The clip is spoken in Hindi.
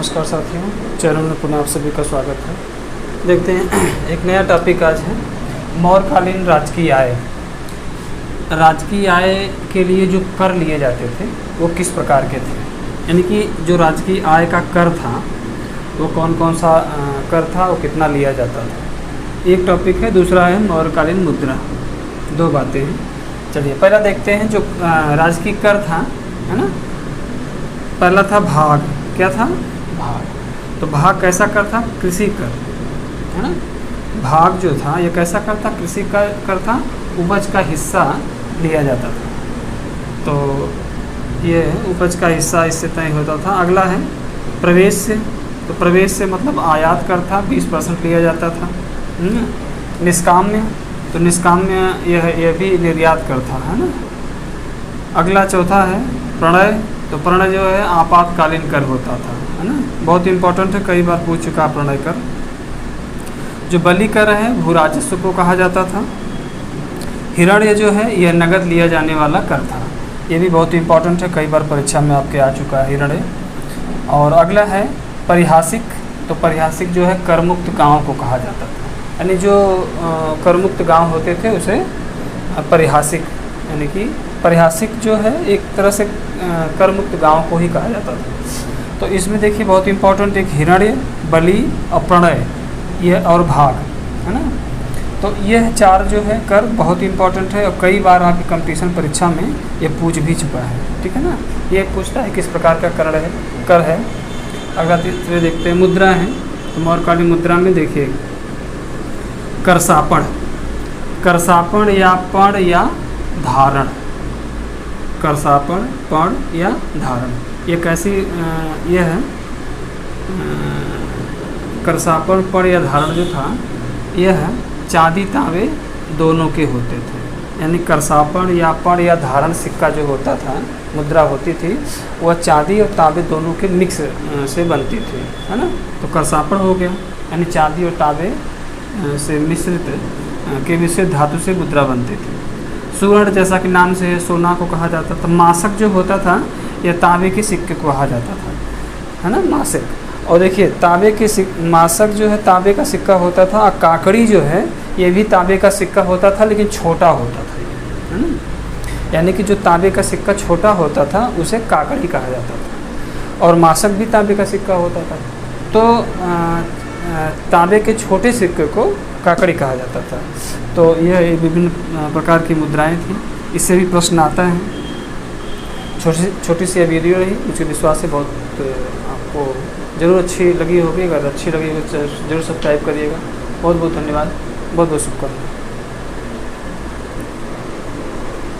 नमस्कार साथियों, चैनल में पुनः आप सभी का स्वागत है। देखते हैं एक नया टॉपिक आज है मौर्यकालीन राजकीय आय। राजकीय आय के लिए जो कर लिए जाते थे वो किस प्रकार के थे, यानी कि जो राजकीय आय का कर था वो कौन कौन सा कर था, वो कितना लिया जाता था। एक टॉपिक है, दूसरा है मौर्यकालीन मुद्रा। दो बातें हैं। चलिए पहला देखते हैं जो राजकीय कर था, है ना। पहला था भाग। क्या था? भाग। तो भाग कैसा कर था? कृषि कर, है ना। भाग जो था ये कैसा कर था? कृषि कर था। उपज का हिस्सा लिया जाता था, तो ये उपज का हिस्सा इससे तय होता था। अगला है प्रवेश से। तो प्रवेश से मतलब आयात कर था, 20% लिया जाता था। निष्काम्य, तो निष्काम्य यह भी निर्यात कर था, है ना। अगला चौथा है प्रणय। तो प्रणय जो है आपातकालीन कर होता था, है ना। बहुत इंपॉर्टेंट है, कई बार पूछ चुका प्रणय कर। जो बलि कर है भू राजस्व को कहा जाता था। हिरण्य जो है यह नगद लिया जाने वाला कर था, ये भी बहुत इंपॉर्टेंट है, कई बार परीक्षा में आपके आ चुका है हिरण्य। और अगला है परिहासिक। तो परिहासिक जो है करमुक्त गाँव को कहा जाता था, यानी जो करमुक्त गाँव होते थे उसे परिहासिक, यानी कि परिहासिक जो है एक तरह से करमुक्त गांव को ही कहा जाता था। तो इसमें देखिए बहुत इंपॉर्टेंट एक हिरण्य, बलि और प्रणय, ये और भाग, है ना। तो यह चार जो है कर बहुत इंपॉर्टेंट है और कई बार आपकी कंपटीशन परीक्षा में ये पूछ भी चुका है, ठीक है ना। ये पूछता है किस प्रकार का कर है। अगला तीसरे देखते हैं मुद्रा है। तो मौर्यकालीन मुद्रा में देखिए करसापण, करसापण या पण या धारण। करसापण, पण या धारण, ये कैसी ये है। करसापण, पण या धारण जो था यह है चांदी तांबे दोनों के होते थे, यानी करसापण या पण या धारण सिक्का जो होता था, मुद्रा होती थी, वह चांदी और तांबे दोनों के मिक्स से बनती थी, है ना। तो करसापण हो गया, यानी चांदी और तांबे से मिश्रित के मिश्रित धातु से मुद्रा बनती थी। सुवर्ण जैसा कि नाम से सोना को कहा जाता था। मासक जो होता था यह तांबे के सिक्के को कहा जाता था, है ना, मासक। और देखिए तांबे के मासक जो है तांबे का सिक्का होता था, और काकड़ी जो है ये भी तांबे का सिक्का होता था, लेकिन छोटा होता था, है ना। यानी कि जो तांबे का सिक्का छोटा होता था उसे काकड़ी कहा जाता था, और मासक भी तांबे का सिक्का होता था। तो तांबे के छोटे सिक्के को काकड़ी कहा जाता था। तो यह विभिन्न प्रकार की मुद्राएं थी, इससे भी प्रश्न आता है। छोटी सी यह वीडियो रही, मुझे विश्वास है बहुत आपको ज़रूर अच्छी लगी होगी। अगर अच्छी लगी हो तो ज़रूर सब्सक्राइब करिएगा। बहुत बहुत धन्यवाद, बहुत बहुत शुभकामनाएं।